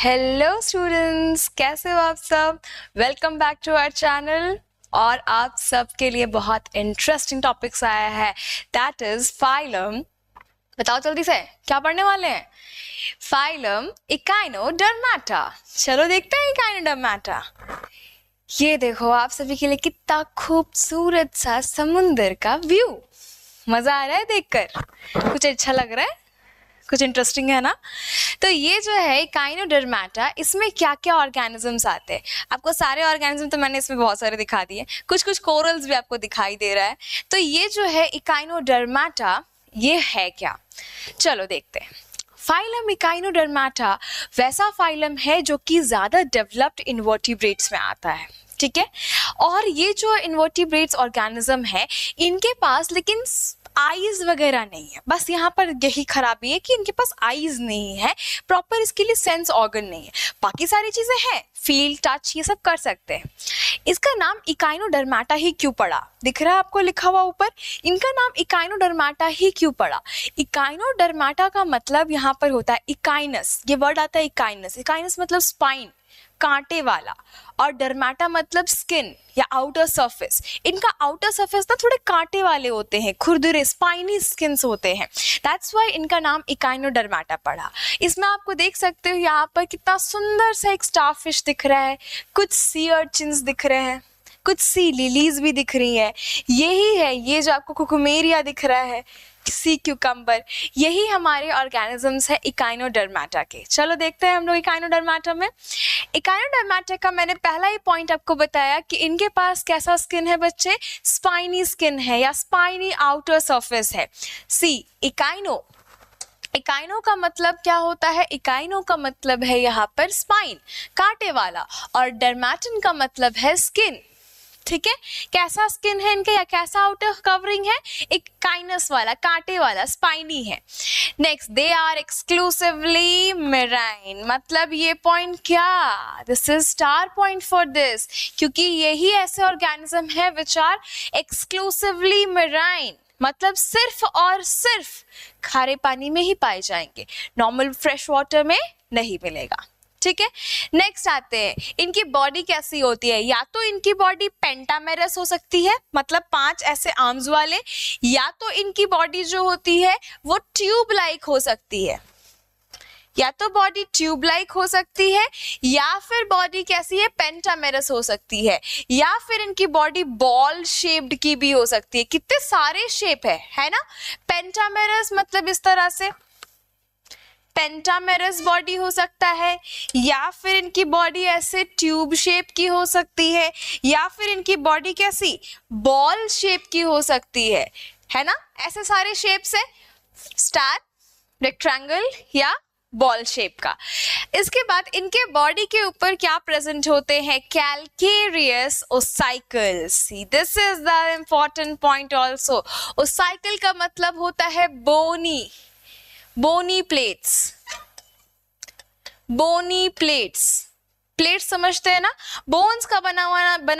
Hello students, कैसे हो आप सब। Welcome back to our channel. और आप सब के लिए बहुत इंटरेस्टिंग टॉपिक्स आया है, दैट इज फाइलम। बताओ जल्दी से क्या पढ़ने वाले हैं। Phylum Echinodermata. चलो देखते हैं इकाइनोडर्माटा। ये देखो आप सभी के लिए कितना खूबसूरत सा समुंदर का व्यू। मजा आ रहा है देखकर, कुछ अच्छा लग रहा है, कुछ इंटरेस्टिंग है ना। तो ये जो है इकाइनोडर्माटा, इसमें क्या क्या ऑर्गेनिजम्स आते हैं। आपको सारे ऑर्गेनिज्म तो मैंने इसमें बहुत सारे दिखा दिए, कुछ कुछ कोरल्स भी आपको दिखाई दे रहा है। तो ये जो है इकाइनोडर्माटा, ये है क्या, चलो देखते हैं। फाइलम इकाइनोडर्माटा वैसा फाइलम है जो कि ज्यादा डेवलप्ड इनवर्टिब्रेट्स में आता है, ठीक है। और ये जो इनवर्टिब्रेट्स ऑर्गेनिज्म है, इनके पास लेकिन आईज वगैरह नहीं है। बस यहाँ पर यही खराबी है कि इनके पास आईज नहीं है, प्रॉपर इसके लिए सेंस ऑर्गन नहीं है। बाकी सारी चीजें हैं, फील, टच, ये सब कर सकते हैं। इसका नाम इकाइनोडर्माटा ही क्यों पड़ा, दिख रहा है आपको लिखा हुआ ऊपर। इनका नाम इकाइनोडर्माटा ही क्यों पड़ा। इकाइनोडर्माटा का मतलब यहाँ पर होता है इकाइनस, ये वर्ड आता है इकाइनस। इकाइनस मतलब स्पाइन, कांटे वाला, और डर्माटा मतलब स्किन या आउटर सरफेस। इनका आउटर सरफेस ना थोड़े कांटे वाले होते हैं, खुरदुरे स्पाइनी स्किन्स होते हैं। दैट्स व्हाई इनका नाम इकाइनोडर्माटा पड़ा। इसमें आपको देख सकते हो यहाँ पर कितना सुंदर सा एक स्टारफिश दिख रहा है, कुछ सी अर्चिन्स दिख रहे हैं, कुछ सी लिलीज भी दिख रही है। यही है ये जो आपको कुकुमेरिया दिख रहा है, सी क्यूकम्बर, यही हमारे ऑर्गेनिजम्स है इकाइनोडर्माटा के। चलो देखते हैं हम लोग इकाइनोडर्माटा में। इकाइनोडर्माटा का मैंने पहला ही पॉइंट आपको बताया कि इनके पास कैसा स्किन है बच्चे, स्पाइनी स्किन है या स्पाइनी आउटर सरफेस है। सी इकाइनो, इकाइनो का मतलब क्या होता है, इकाइनो का मतलब है यहाँ पर स्पाइन, कांटे वाला, और डर्माटन का मतलब है स्किन, ठीक है। कैसा स्किन है इनका या कैसा आउटर कवरिंग है, एक काइनस वाला, कांटे वाला, स्पाइनी है। Next, they are exclusively marine, मतलब ये पॉइंट क्या, this is star point for this, क्योंकि यही ऐसे ऑर्गेनिज्म है विच आर एक्सक्लूसिवली मेराइन, मतलब सिर्फ और सिर्फ खारे पानी में ही पाए जाएंगे, नॉर्मल फ्रेश वाटर में नहीं मिलेगा, ठीक है। नेक्स्ट आते हैं, इनकी बॉडी कैसी होती है। या तो इनकी बॉडी पेंटामेरस हो सकती है, मतलब 5 ऐसे आर्म्स वाले, या तो इनकी बॉडी जो होती है वो ट्यूब लाइक हो सकती है, या तो बॉडी ट्यूब लाइक हो सकती है, या फिर बॉडी कैसी है, पेंटामेरस हो सकती है, या फिर इनकी बॉडी बॉल शेप्ड की भी हो सकती है। कितने सारे शेप है ना। पेंटामेरस मतलब इस तरह से पेंटामेरस बॉडी हो सकता है, या फिर इनकी बॉडी ऐसे ट्यूब शेप की हो सकती है, या फिर इनकी बॉडी कैसी, बॉल शेप की हो सकती है ना। ऐसे सारे शेप्स है, स्टार, रेक्टेंगल या बॉल शेप का। इसके बाद इनके बॉडी के ऊपर क्या प्रेजेंट होते हैं, calcareous ossicles. See this is the important point also. Ossicle का मतलब होता है bony, bony plates, bony plates, plates समझते हैं ना, बोन्स का बना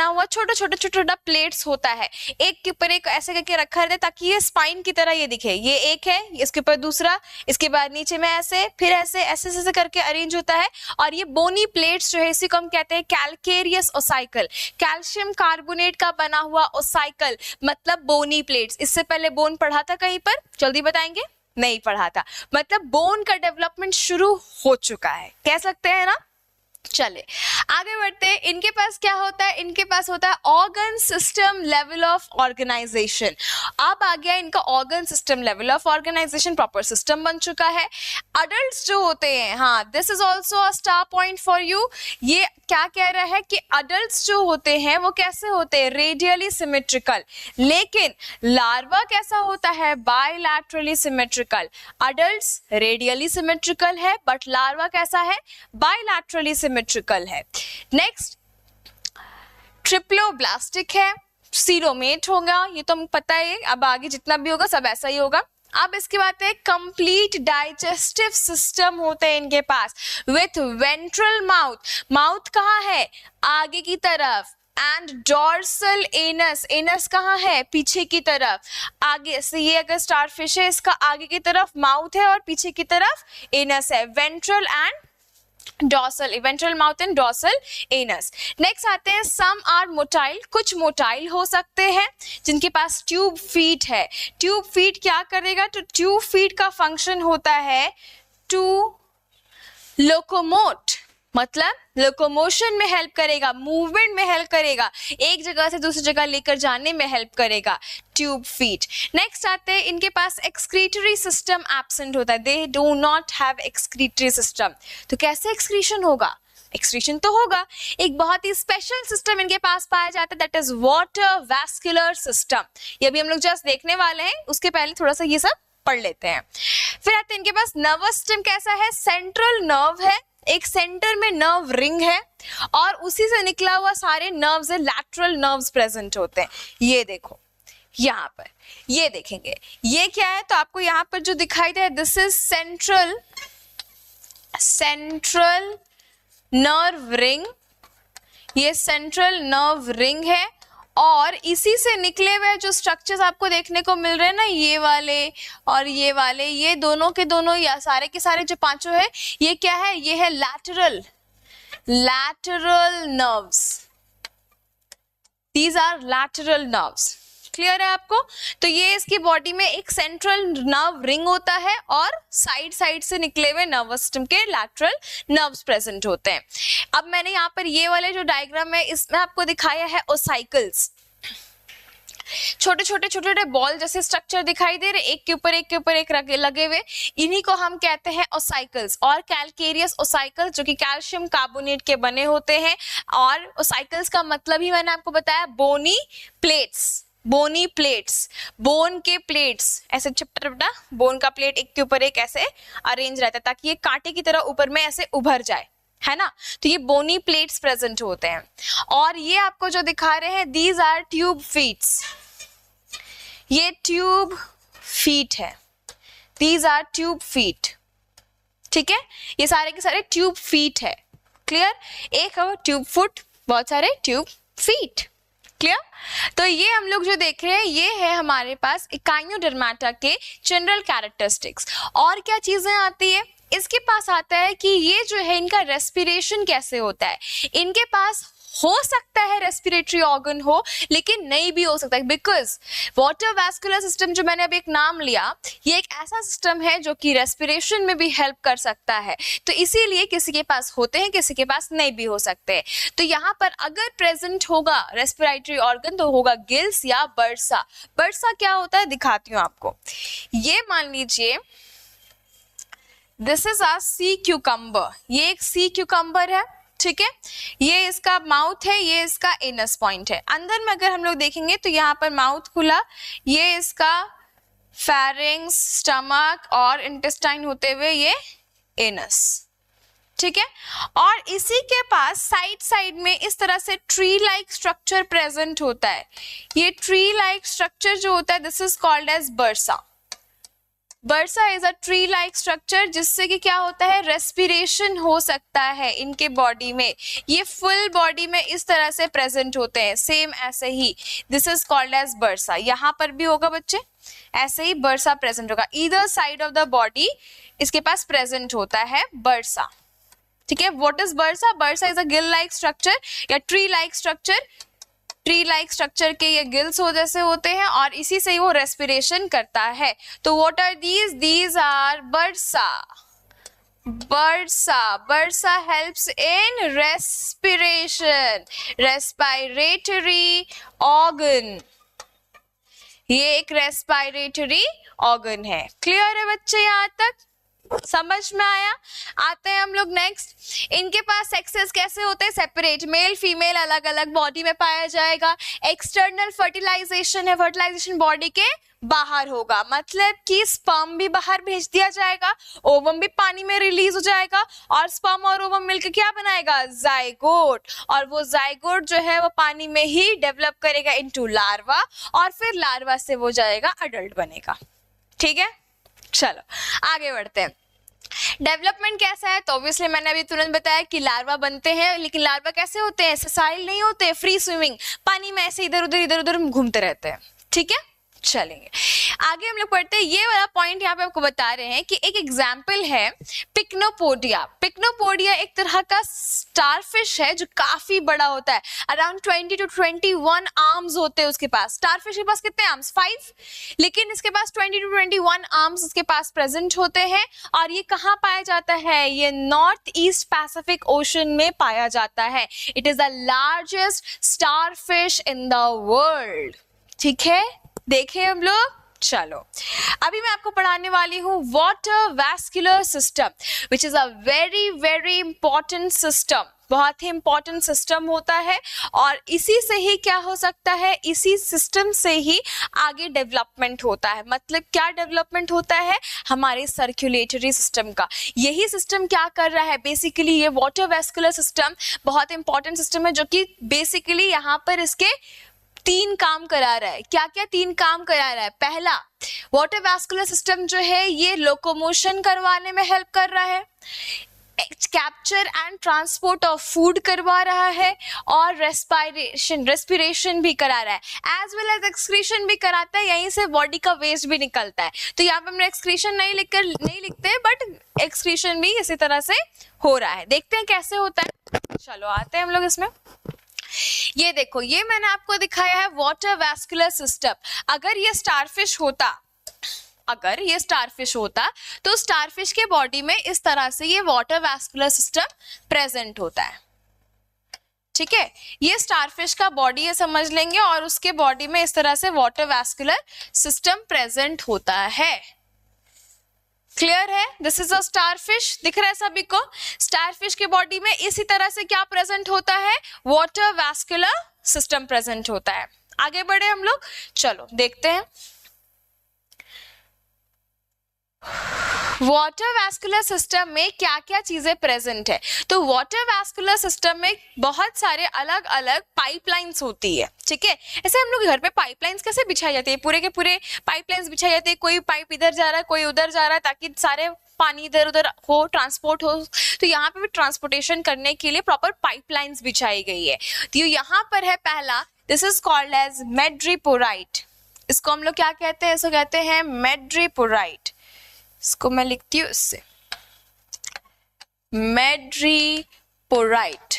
हुआ छोटा छोटा प्लेट्स होता है, एक के ऊपर एक ऐसे करके रखा रहता है ताकि ये स्पाइन की तरह ये दिखे। ये एक है, इसके ऊपर दूसरा, इसके बाद नीचे में ऐसे, फिर ऐसे ऐसे ऐसे करके अरेंज होता है। और ये बोनी प्लेट्स जो है इसी को हम कहते हैं कैल्केरियस ओसाइकल, कैल्शियम कार्बोनेट का बना हुआ ओसाइकल मतलब बोनी प्लेट्स। इससे पहले बोन पढ़ा था कहीं पर, जल्दी बताएंगे, नहीं पढ़ा था, मतलब बोन का डेवलपमेंट शुरू हो चुका है, कह सकते हैं ना। चले आगे बढ़ते हैं। इनके पास क्या होता है, इनके पास होता है organ system level of organisation. अब आ गया इनका organ system level of organisation, proper system बन चुका है। अडल्ट्स जो होते हैं, हाँ this is also a star point for you. ये क्या कह रहा है कि अडल्ट्स जो होते हैं वो कैसे होते हैं, रेडियली सिमेट्रिकल, लेकिन लार्वा कैसा होता है, bilaterally symmetrical. Adults radially symmetrical है, बट लार्वा कैसा है, बायलैटरली सिमेट्रिकल है। नेक्स्ट, ट्रिप्लोब्लास्टिक है, सीरोमेट होगा, ये तो हमको पता है, अब आगे जितना भी होगा सब ऐसा ही होगा। अब इसके बाद है कंप्लीट डाइजेस्टिव सिस्टम होते हैं इनके पास, विथ वेंट्रल माउथ, माउथ कहाँ है, आगे की तरफ, एंड डॉर्सल एनस, एनस कहाँ है, पीछे की तरफ। आगे से ये अगर स्टारफिश है, इसका आगे की तरफ माउथ है और पीछे की तरफ एनस है, ventral and dorsal, ventral mouth and dorsal anus. Next आते हैं सम आर मोटाइल, कुछ मोटाइल हो सकते हैं जिनके पास ट्यूब फीट है। ट्यूब फीट क्या करेगा, तो ट्यूब फीट का फंक्शन होता है टू लोकोमोट, मतलब लोकोमोशन में हेल्प करेगा, मूवमेंट में हेल्प करेगा, एक जगह से दूसरी जगह लेकर जाने में हेल्प करेगा ट्यूब फीट। नेक्स्ट आते हैं इनके पास एक्सक्रीटरी सिस्टम एब्सेंट होता है, they do not have excretory system. तो कैसे एक्सक्रीशन होगा, एक्सक्रीशन तो होगा, एक बहुत ही स्पेशल सिस्टम इनके पास पाया जाता है, that is water vascular system. ये भी हम लोग जस्ट देखने वाले हैं, उसके पहले थोड़ा सा ये सब पढ़ लेते हैं। फिर आते हैं इनके पास नर्वस सिस्टम कैसा है, सेंट्रल नर्व है, एक सेंटर में नर्व रिंग है और उसी से निकला हुआ सारे नर्व्स है, लैटरल नर्व्स प्रेजेंट होते हैं। ये देखो यहाँ पर, ये देखेंगे ये क्या है, तो आपको यहाँ पर जो दिखाई दे, this is central nerve ring, ये सेंट्रल नर्व रिंग है और इसी से निकले हुए जो स्ट्रक्चर्स आपको देखने को मिल रहे हैं ना, ये वाले और ये वाले, ये दोनों के दोनों या सारे के सारे जो पांचों है, ये क्या है, ये है lateral nerves, these are lateral nerves. Clear है आपको? तो ये इसकी बॉडी में एक सेंट्रल नर्व रिंग होता है और साइड साइड से निकले हुए नर्वस सिस्टम के लैटरल नर्व्स प्रेजेंट होते हैं। अब मैंने यहाँ पर ये वाले जो डायग्राम है इसमें आपको दिखाया है ओसाइकल्स, छोटे छोटे बॉल जैसे स्ट्रक्चर दिखाई दे रहे, एक के ऊपर एक लगे हुए, इन्हीं को हम कहते हैं ओसाइकल्स। और कैलकेरियस ओसाइकल्स जो कि कैल्शियम कार्बोनेट के बने होते हैं, और ओसाइकल्स का मतलब ही मैंने आपको बताया bony plates, bony plates, bone के प्लेट्स, ऐसे चपटा बोन का प्लेट एक के ऊपर एक ऐसे अरेंज रहता है ताकि ये कांटे की तरह ऊपर में ऐसे उभर जाए, है ना। तो ये बोनी प्लेट्स प्रेजेंट होते हैं। और ये आपको जो दिखा रहे हैं, दीज आर ट्यूब फीट्स, ये ट्यूब फीट है, दीज आर ट्यूब फीट, ठीक है, ये सारे के सारे ट्यूब फीट है। क्लियर? एक है ट्यूब फुट, बहुत सारे ट्यूब फीट। क्लियर? तो ये हम लोग जो देख रहे हैं, ये है हमारे पास इकाइनोडर्माटा के जनरल कैरेक्टरिस्टिक्स। और क्या चीजें आती है इसके पास, आता है कि ये जो है इनका रेस्पिरेशन कैसे होता है। इनके पास हो सकता है रेस्पिरेटरी ऑर्गन हो, लेकिन नहीं भी हो सकता है, बिकॉज वाटर वैस्कुलर सिस्टम जो मैंने अभी एक नाम लिया, ये एक ऐसा सिस्टम है जो कि रेस्पिरेशन में भी हेल्प कर सकता है। तो इसीलिए किसी के पास होते हैं, किसी के पास नहीं भी हो सकते। तो यहाँ पर अगर प्रेजेंट होगा रेस्पिरेटरी ऑर्गन तो होगा गिल्स या बर्सा। बर्सा क्या होता है दिखाती हूँ आपको। ये मान लीजिए this is a sea cucumber, ये एक सी क्यूकम्बर है, ठीक है, ये इसका माउथ है, ये इसका एनस पॉइंट है। अंदर में अगर हम लोग देखेंगे तो यहाँ पर माउथ खुला, ये इसका फेरिंग्स, स्टमक और इंटेस्टाइन होते हुए ये एनस, ठीक है। और इसी के पास साइड साइड में इस तरह से ट्री लाइक स्ट्रक्चर प्रेजेंट होता है। ये ट्री लाइक स्ट्रक्चर जो होता है, this is called as bursa. Bursa is a tree like structure, जिससे कि क्या होता है, रेस्पिरेशन हो सकता है इनके बॉडी में। ये फुल बॉडी में इस तरह से प्रेजेंट होते हैं, सेम ऐसे ही, this is called as bursa. यहाँ पर भी होगा बच्चे, ऐसे ही बर्सा प्रेजेंट होगा, either side of the body इसके पास प्रेजेंट होता है बर्सा, ठीक है। What is bursa? Bursa is a gill like structure या tree like structure. Tree like structure के ये गिल्स हो जैसे होते हैं और इसी से ही वो रेस्पिरेशन करता है। तो what are these? These are bursa. Bursa helps in respiration, respiratory organ, ये एक रेस्पिरेटरी ऑर्गन है। क्लियर है बच्चे? यहाँ तक समझ में आया? आते हैं हम लोग नेक्स्ट। इनके पास सेक्सेस कैसे होते हैं? सेपरेट, मेल फीमेल अलग अलग बॉडी में पाया जाएगा। एक्सटर्नल फर्टिलाइजेशन है, फर्टिलाइजेशन बॉडी के बाहर होगा, मतलब कि स्पर्म भी बाहर भेज दिया जाएगा, ओवम भी पानी में रिलीज हो जाएगा और स्पर्म और ओवम मिलकर क्या बनाएगा? जाइगोट। और वो जाइगोट जो है वो पानी में ही डेवलप करेगा इनटू लार्वा और फिर लार्वा से वो जाएगा अडल्ट बनेगा, ठीक है। चलो आगे बढ़ते हैं। डेवलपमेंट कैसा है? तो ऑब्वियसली मैंने अभी तुरंत बताया कि लार्वा बनते हैं, लेकिन लार्वा कैसे होते हैं? सेसाइल नहीं होते, फ्री स्विमिंग, पानी में ऐसे इधर उधर घूमते रहते हैं, ठीक है। चलेंगे आगे हम लोग पढ़ते हैं, ये वाला पॉइंट यहाँ पे आपको बता रहे हैं कि एक एग्जाम्पल है पिक्नोपोडिया। पिक्नोपोडिया एक तरह का स्टारफिश है जो काफी बड़ा होता है, अराउंड 20 to 21 आर्म्स होते हैं उसके पास। स्टारफिश के पास कितने आर्म्स? 5, लेकिन इसके पास 20 to 21 आर्म्स इसके पास प्रेजेंट होते हैं। और ये कहाँ पाया जाता है? ये नॉर्थ ईस्ट पैसिफिक ओशन में पाया जाता है। It is the largest starfish in the world. ठीक है, देखें हम लोग। चलो अभी मैं आपको पढ़ाने वाली हूँ water vascular system, which is a very very important system. बहुत ही इंपॉर्टेंट सिस्टम होता है और इसी से ही क्या हो सकता है, इसी सिस्टम से ही आगे डेवलपमेंट होता है। मतलब क्या डेवलपमेंट होता है? हमारे सर्कुलेटरी सिस्टम का। यही सिस्टम क्या कर रहा है बेसिकली, ये वाटर वैस्कुलर सिस्टम बहुत इंपॉर्टेंट सिस्टम है जो कि बेसिकली यहाँ पर इसके 3 काम करा रहा है। क्या क्या 3 काम करा रहा है? पहला, वाटर वैस्कुलर सिस्टम जो है ये लोकोमोशन करवाने में हेल्प कर रहा है, capture and transport of food करवा रहा है, और रेस्पिरेशन भी करा रहा है, एज वेल एज एक्सक्रीशन भी कराता है। यहीं से बॉडी का वेस्ट भी निकलता है। तो यहाँ पे हम एक्सक्रीशन नहीं लिखते, बट एक्सक्रीशन भी इसी तरह से हो रहा है। देखते हैं कैसे होता है। चलो आते हैं हम लोग इसमें। ये देखो, ये मैंने आपको दिखाया है वाटर वैस्कुलर सिस्टम। अगर ये स्टारफिश होता तो स्टारफिश के बॉडी में इस तरह से ये वाटर वैस्कुलर सिस्टम प्रेजेंट होता है। ठीक है, ये स्टारफिश का बॉडी है समझ लेंगे, और उसके बॉडी में इस तरह से वाटर वैस्कुलर सिस्टम प्रेजेंट होता है। क्लियर है? This is a starfish. दिख रहा है सभी को? स्टारफिश के बॉडी में इसी तरह से क्या प्रेजेंट होता है? वाटर वैस्कुलर सिस्टम प्रेजेंट होता है। आगे बढ़े हम लोग। चलो देखते हैं वाटर वैस्कुलर सिस्टम में क्या क्या चीजें प्रेजेंट है। तो वाटर वैस्कुलर सिस्टम में बहुत सारे अलग अलग पाइपलाइंस होती है। ठीक है, ऐसे हम लोग घर पे पाइपलाइंस कैसे बिछाई जाती है? पूरे के पूरे पाइपलाइंस बिछाई जाती है। कोई पाइप इधर जा रहा है, कोई उधर जा रहा है, ताकि सारे पानी इधर उधर हो, ट्रांसपोर्ट हो। तो यहाँ पे भी ट्रांसपोर्टेशन करने के लिए प्रॉपर पाइपलाइंस बिछाई गई है। तो यहाँ पर है पहला, this is called as madreporite. इसको हम लोग क्या कहते हैं? इसको कहते हैं मैड्रीपोराइट। इसको मैं लिखती हूँ इससे, मैड्रीपोराइट।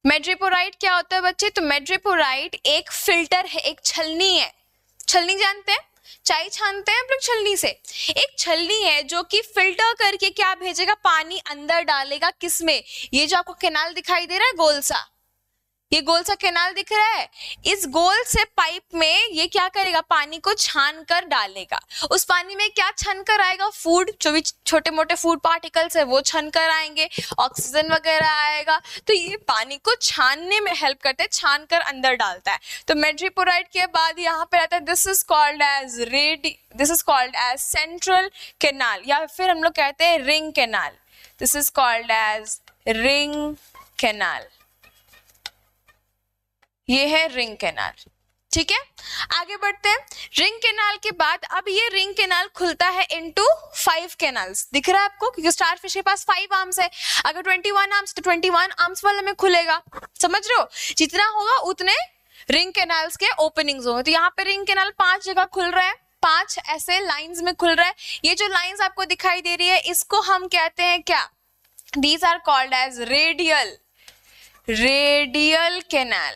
मैड्रीपोराइट क्या होता है बच्चे? तो मैड्रीपोराइट एक फिल्टर है, एक छलनी है। छलनी जानते हैं? चाय छानते हैं हम लोग छलनी से। एक छलनी है जो कि फिल्टर करके क्या भेजेगा? पानी अंदर डालेगा। किसमें? ये जो आपको कैनाल दिखाई दे रहा है गोल सा, ये गोल सा कैनाल दिख रहा है, इस गोल से पाइप में ये क्या करेगा? पानी को छान कर डालेगा। उस पानी में क्या छन कर आएगा? फूड, जो भी छोटे मोटे फूड पार्टिकल्स है वो छन कर आएंगे, ऑक्सीजन वगैरह आएगा। तो ये पानी को छानने में हेल्प करते हैं, छान कर अंदर डालता है। तो मैड्रीपोराइट के बाद यहाँ पे आता है, this is called as central canal, या फिर हम लोग कहते हैं ring canal. This is called as ring canal. ये है रिंग कैनाल। ठीक है, आगे बढ़ते हैं। रिंग कैनाल के बाद अब ये रिंग कैनाल खुलता है इनटू 5 कैनाल्स। दिख रहा है आपको? क्योंकि स्टारफिश के पास 5 आर्म्स है। अगर 21 आर्म्स तो 21 आर्म्स वाले में खुलेगा। समझ रहे हो? जितना होगा उतने रिंग कैनाल्स के ओपनिंग्स होंगे। तो यहाँ पे रिंग कैनाल 5 जगह खुल रहा है, 5 ऐसे लाइंस में खुल रहा है। ये जो लाइंस आपको दिखाई दे रही है इसको हम कहते हैं क्या? These are called as radial canal.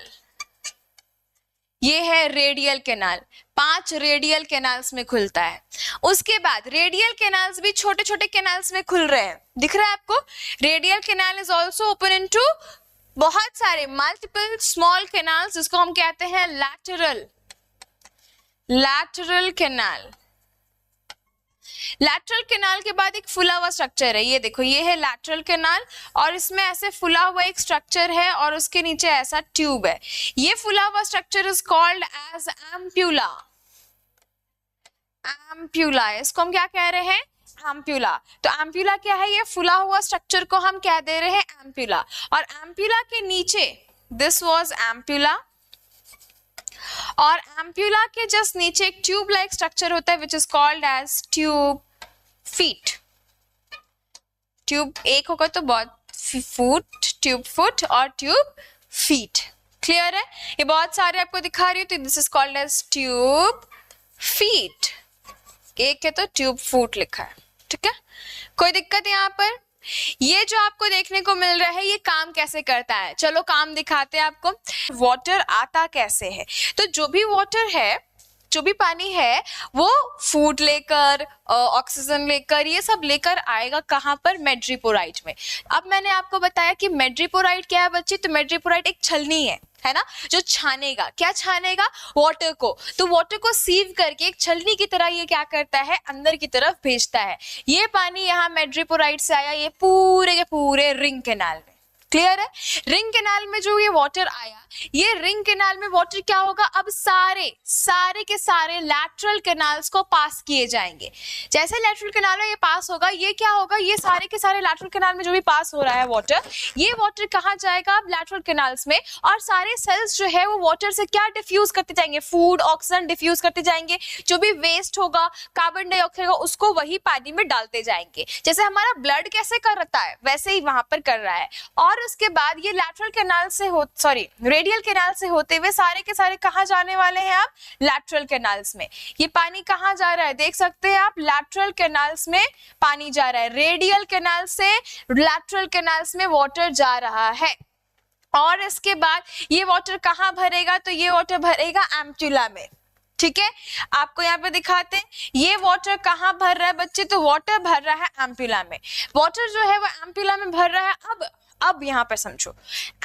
ये है रेडियल कैनाल। 5 रेडियल कैनाल्स में खुलता है। उसके बाद रेडियल कैनाल्स भी छोटे छोटे कैनाल्स में खुल रहे हैं। दिख रहा है आपको? Radial canal is also open into बहुत सारे मल्टीपल स्मॉल कैनाल्स, जिसको हम कहते हैं लैटरल कैनाल। लैटरल कैनाल के बाद एक फुला हुआ स्ट्रक्चर है। ये देखो, ये है लैटरल कैनाल, और इसमें ऐसे फुला हुआ एक स्ट्रक्चर है और उसके नीचे ऐसा ट्यूब है। ये फुला हुआ structure is called as ampulla. Ampulla, इसको हम क्या कह रहे हैं? एम्प्यूला। तो एम्प्यूला क्या है? ये फुला हुआ स्ट्रक्चर को हम क्या दे रहे हैं? एम्प्यूला। और एम्प्यूला के नीचे, दिस वाज एम्प्यूला, और एम्प्यूला के जस्ट नीचे एक ट्यूब लाइक स्ट्रक्चर होता है which is called as tube feet. Tube एक होगा तो बहुत फुट, ट्यूब फुट और ट्यूब फीट। क्लियर है? ये बहुत सारे आपको दिखा रही हूँ। तो this is called as tube feet, एक है तो ट्यूब फुट लिखा है, ठीक है, कोई दिक्कत यहाँ पर? ये जो आपको देखने को मिल रहा है ये काम कैसे करता है, चलो काम दिखाते हैं आपको। वाटर आता कैसे है, तो जो भी वाटर है, जो भी पानी है वो फूड लेकर, ऑक्सीजन लेकर, ये सब लेकर आएगा कहाँ पर? मेड्रीपोराइट में। अब मैंने आपको बताया कि मेड्रीपोराइट क्या है बच्चे, तो मेड्रीपोराइट एक छलनी है ना, जो छानेगा, क्या छानेगा? वाटर को। तो वाटर को सीव करके एक छलनी की तरह ये क्या करता है? अंदर की तरफ भेजता है। ये पानी यहाँ मेड्रीपोराइट से आया, ये पूरे के पूरे रिंग कैनाल में, क्लियर है? रिंग कैनाल में जो ये वाटर आया, ये रिंग कैनाल में वाटर क्या होगा? अब सारे के सारे लैटरल कैनाल्स को पास किए जाएंगे। जैसे लैटरल कैनाल में ये पास होगा, ये क्या होगा? ये सारे के सारे लैटरल कैनाल में जो भी पास हो रहा है वाटर, ये वाटर कहाँ जाएगा? अब लैटरल कैनाल्स में, और सारे सेल्स जो है वो वाटर से क्या डिफ्यूज करते जाएंगे? फूड, ऑक्सीजन डिफ्यूज करते जाएंगे। जो भी वेस्ट होगा, कार्बन डाइऑक्साइड होगा, उसको वही पानी में डालते जाएंगे। जैसे हमारा ब्लड कैसे करता है वैसे ही वहां पर कर रहा है। और उसके बाद ये लैटरल कैनाल से रेडियल कैनाल से होते हुए सारे के सारे कहाँ जाने वाले हैं? आप लैटरल कैनाल्स में। ये पानी कहाँ जा रहा है देख सकते हैं आप, लैटरल कैनाल्स में पानी जा रहा है। रेडियल कैनाल से लैटरल कैनाल्स में वाटर जा रहा है। और इसके बाद ये वाटर कहाँ भरेगा? तो ये वाटर भरेगा एम्प्यूला में, ठीक है। आपको यहाँ पे दिखाते हैं, ये वाटर कहाँ भर रहा है बच्चे? तो वाटर भर रहा है एम्प्यूला में। वाटर जो है वो एम्प्यूला में भर रहा है। अब यहाँ पे समझो,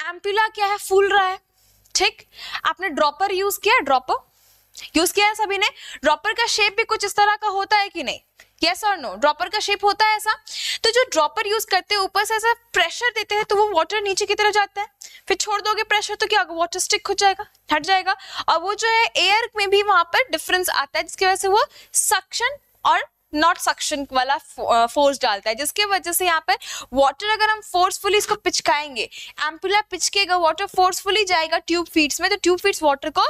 एम्प्यूला क्या है? फूल रहा है, ठीक। आपने ड्रॉपर यूज किया, ड्रॉपर यूज किया है सभी ने? ड्रॉपर का शेप भी कुछ इस तरह का होता है कि नहीं? यस और नो? ड्रॉपर का शेप होता है ऐसा। तो जो ड्रॉपर यूज करते हैं, ऊपर से ऐसा प्रेशर देते हैं तो वो वाटर नीचे की तरफ जाता है। फिर छोड़ दोगे प्रेशर तो क्या होगा? वाटर स्टिक हो जाएगा, हट जाएगा। और वो जो है एयर में भी वहां पर डिफरेंस आता है, जिसकी वजह से वो सक्शन और नॉट सक्शन वाला फोर्स डालता है, जिसकी वजह से यहाँ पर वाटर अगर हम फोर्सफुली इसको पिचकाएंगे, एम्पुला पिचकेगा, वाटर फोर्सफुली जाएगा ट्यूब फीड्स में, तो ट्यूब फीड्स वाटर को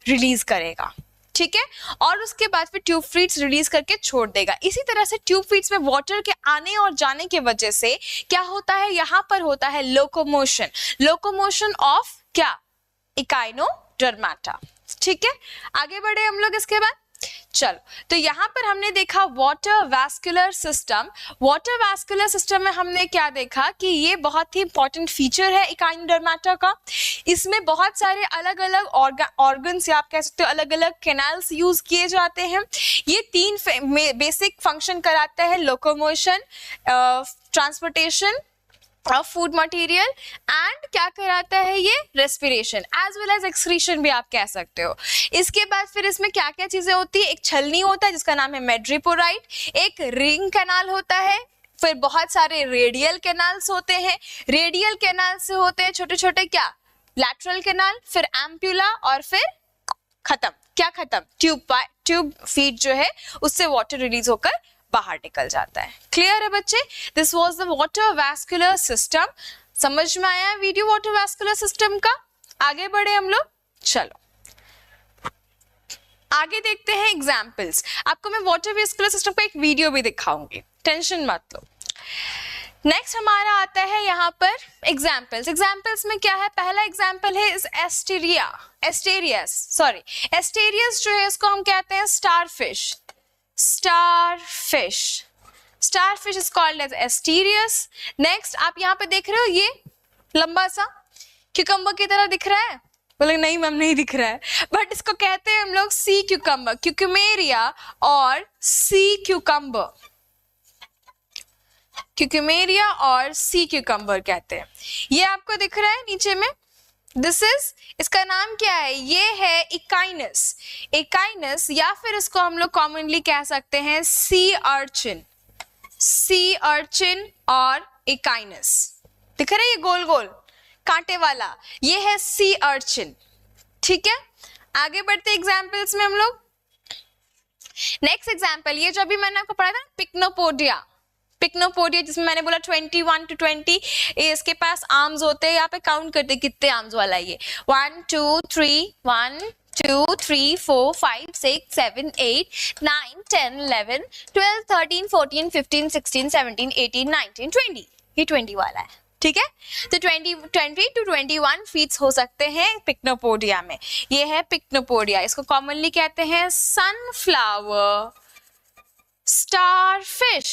रिलीज करेगा, ठीक है। और उसके बाद फिर ट्यूब फीड्स रिलीज करके छोड़ देगा। इसी तरह से ट्यूब फीड्स में वाटर के आने और जाने की वजह से क्या होता है? यहाँ पर होता है लोकोमोशन, लोकोमोशन ऑफ क्या? इकाइनोडर्माटा, ठीक है। आगे बढ़े हम लोग इसके बाद, चलो। तो यहाँ पर हमने देखा water vascular system. Water vascular system में हमने क्या देखा कि ये बहुत ही इंपॉर्टेंट फीचर है इकाइनोडर्माटा का। इसमें बहुत सारे अलग अलग ऑर्गन्स या आप कह सकते हो अलग अलग कैनाल्स यूज किए जाते हैं। ये 3 बेसिक फंक्शन कराता है, locomotion, transportation of food material, and क्या कराता है ये? Respiration as well as excretion भी आप कह सकते हो। इसके बाद फिर इसमें क्या क्या चीजें होती है? एक छलनी होता है जिसका नाम है मेड्रीपोराइट, एक रिंग कैनाल होता है, फिर बहुत सारे रेडियल कैनाल्स होते हैं। रेडियल कैनाल से होते हैं छोटे छोटे क्या? लैटरल कैनाल, फिर एम्प्यूला, और फिर खत्म, क्या खत्म? ट्यूब फीड जो है उससे वाटर रिलीज होकर बाहर निकल जाता है। क्लियर है बच्चे? This was the water vascular system. समझ में आया वीडियो वाटर वैस्कुलर सिस्टम का? आगे बढ़े हम लोग, चलो आगे देखते हैं एग्जाम्पल्स। आपको मैं वाटर वैस्कुलर सिस्टम का एक वीडियो भी दिखाऊंगी, टेंशन मत लो। नेक्स्ट हमारा आता है यहाँ पर एग्जाम्पल्स। एग्जाम्पल्स में क्या है? पहला एग्जाम्पल है एस्टेरियस जो है इसको हम कहते हैं starfish. Starfish is called as Asterias. Next आप यहाँ पे देख रहे हो ये लंबा सा क्यूकम्बर की तरह दिख रहा है? बोले नहीं मैम नहीं दिख रहा है, बट इसको कहते हैं हम लोग सी क्यूकम्बर, क्यूक्यूमेरिया और सी क्यूकम्बर, क्यूक्यूमेरिया और सी क्यूकम्बर कहते हैं। ये आपको दिख रहा है नीचे में, इसका नाम क्या है? ये है इकाइनस, या फिर इसको हम लोग कॉमनली कह सकते हैं सी अर्चिन और इकाइनस। दिख रहा है ये गोल गोल कांटे वाला, ये है सी अर्चिन, ठीक है। आगे बढ़ते एग्जाम्पल्स में हम लोग। नेक्स्ट एग्जाम्पल, ये जो अभी मैंने आपको पढ़ा था पिक्नोपोडिया, जिसमें मैंने बोला 21 to 20 इसके पास आर्म्स होते हैं। यहाँ पे काउंट करते कितने आर्म्स वाला है ये, 1 2 3 1 2 3 4 5 6 7 8 9 10 11 12 13 14 15 16 17 18 19 20, ये 20 वाला है, ठीक है, तो 20 to 21 फीट्स हो सकते हैं पिक्नोपोडिया में। ये है पिक्नोपोडिया, इसको कॉमनली कहते हैं sunflower starfish,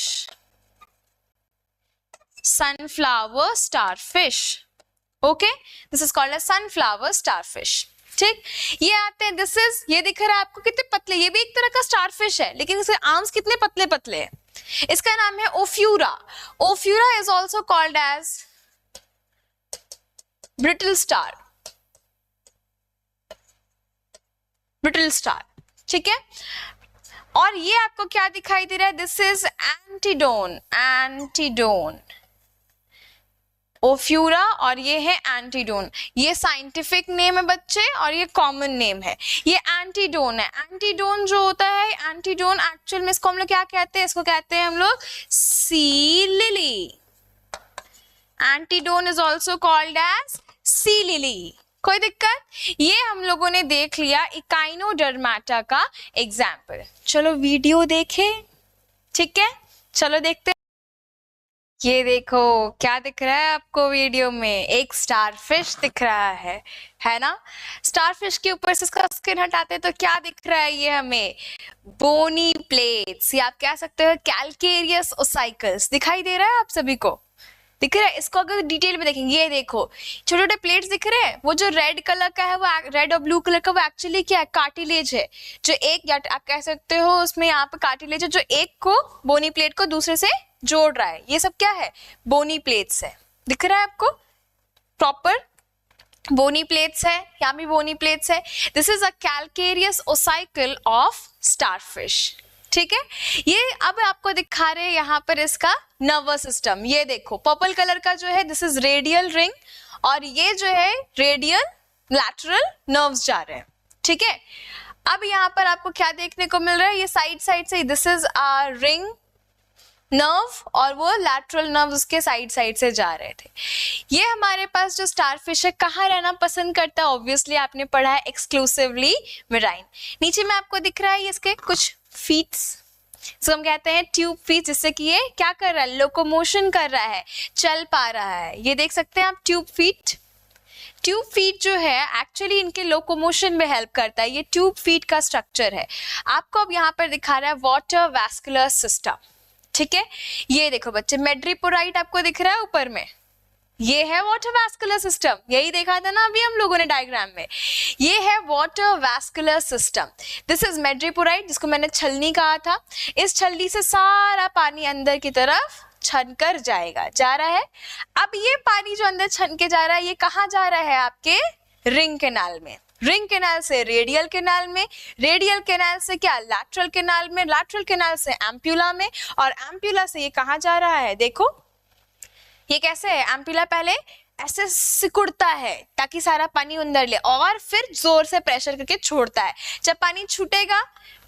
sunflower starfish. Okay, this is called as sunflower starfish. ठीक, ये आते हैं, दिस इज, ये दिख रहा है आपको कितने पतले, ये भी एक तरह का स्टारफिश है लेकिन इसके आर्म्स कितने पतले पतले हैं। इसका नाम है ophiura. Ophiura is also called as brittle star, brittle star. ठीक है, और ये आपको क्या दिखाई दे रहा है, दिस इज एंटीडोन, एंटीडोन ओफ्यूरा, और ये है एंटीडोन। ये साइंटिफिक नेम है बच्चे और ये कॉमन नेम है। ये एंटीडोन है। एंटीडोन जो होता है, एंटीडोन एक्चुअल में इसको हम लोग क्या कहते हैं, इसको कहते हैं हम लोग sea lily. Antedon is also called as sea lily. कोई दिक्कत? ये हम लोगों ने देख लिया इकाइनोडर्माटा का एग्जाम्पल। चलो वीडियो देखें, ठीक है, चलो देखते हैं। ये देखो क्या दिख रहा है आपको वीडियो में, एक स्टारफिश दिख रहा है ना। स्टारफिश के ऊपर से इसका स्किन हटाते हैं तो क्या दिख रहा है, ये हमें बोनी प्लेट्स, या आप कह सकते हो कैल्केरियस ओसाइकल्स दिखाई दे रहा है आप सभी को, दिख रहा है। इसको अगर डिटेल में देखेंगे, ये देखो छोटे छोटे प्लेट्स दिख रहे हैं, वो जो रेड कलर का है, वो रेड और ब्लू कलर का, वो एक्चुअली क्या है, कार्टिलेज है, जो एक, या आप कह सकते हो उसमें यहाँ पे कार्टिलेज है जो एक को, बोनी प्लेट को दूसरे से जोड़ रहा है। ये सब क्या है, बोनी प्लेट्स है। दिख रहा है आपको, प्रॉपर बोनी प्लेट्स है, यहाँ भी बोनी प्लेट्स है। This is a calcareous ossicle of starfish. ठीक है, ये अब आपको दिखा रहे हैं यहाँ पर इसका नर्वस सिस्टम। ये देखो पर्पल कलर का जो है, दिस इज रेडियल रिंग, और ये जो है रेडियल लैटरल नर्व्स जा रहे हैं। ठीक है, अब यहाँ पर आपको क्या देखने को मिल रहा है, ये साइड साइड से, this is a ring nerve और वो लैटरल नर्व उसके साइड साइड से जा रहे थे। ये हमारे पास जो स्टारफिश है कहाँ रहना पसंद करता है, ऑब्वियसली आपने पढ़ा है एक्सक्लूसिवली मेराइन। नीचे में आपको दिख रहा है इसके कुछ फीट्स, तो हम कहते हैं ट्यूब फीट, जिससे कि ये क्या कर रहा है, लोकोमोशन कर रहा है, चल पा रहा है। ये देख सकते हैं आप ट्यूब फीट। ट्यूब फीट जो है एक्चुअली इनके लोकोमोशन में हेल्प करता है। ये ट्यूब फीट का स्ट्रक्चर है। आपको अब यहाँ पर दिखा रहा है वाटर वैस्कुलर सिस्टम। ठीक है, ये देखो बच्चे, मेड्रिपोराइट आपको दिख रहा है ऊपर में, ये है वाटर वैस्कुलर सिस्टम। यही देखा था ना अभी हम लोगों ने डायग्राम में, ये है water vascular system. This is madreporite, जिसको मैंने छलनी कहा था। इस छलनी से सारा पानी अंदर की तरफ छन कर जाएगा, जा रहा है। अब ये पानी जो अंदर छन के जा रहा है, ये कहाँ जा रहा है, आपके रिंग कैनाल में। रिंग कैनाल से रेडियल कैनाल में, रेडियल कैनाल से क्या, लैटरल कैनाल में, लैटरल कैनाल से एम्प्यूला में, और एम्प्यूला से ये कहाँ जा रहा है, देखो ये कैसे है, एम्प्यूला पहले ऐसे सिकुड़ता है ताकि सारा पानी अंदर ले, और फिर जोर से प्रेशर करके छोड़ता है। जब पानी छूटेगा,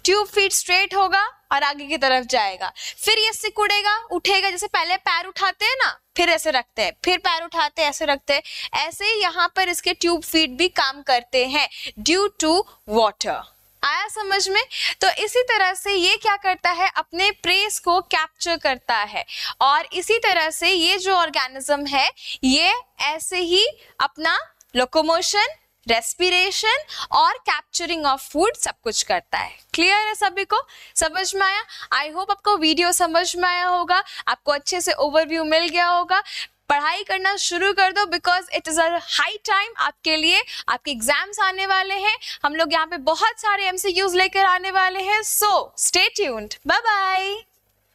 ट्यूब फीट स्ट्रेट होगा और आगे की तरफ जाएगा। फिर ये सिकुड़ेगा, उठेगा, जैसे पहले पैर उठाते हैं ना, फिर ऐसे रखते हैं, फिर पैर उठाते हैं, ऐसे रखते हैं। ऐसे ही यहाँ पर इसके ट्यूब फीट भी काम करते हैं ड्यू टू वाटर। आया समझ में? तो इसी तरह से ये क्या करता है, अपने प्रेस को कैप्चर करता है, और इसी तरह से ये जो ऑर्गेनिज्म है ये ऐसे ही अपना लोकोमोशन, रेस्पिरेशन और कैप्चरिंग ऑफ फूड सब कुछ करता है। क्लियर है सभी को, समझ में आया? आई होप आपको वीडियो समझ में आया होगा, आपको अच्छे से ओवरव्यू मिल गया होगा। पढ़ाई करना शुरू कर दो, because it is a high time आपके लिए। आपके एग्जाम्स आने वाले हैं, हम लोग यहाँ पे बहुत सारे MCQs लेकर आने वाले हैं। So stay tuned, bye bye.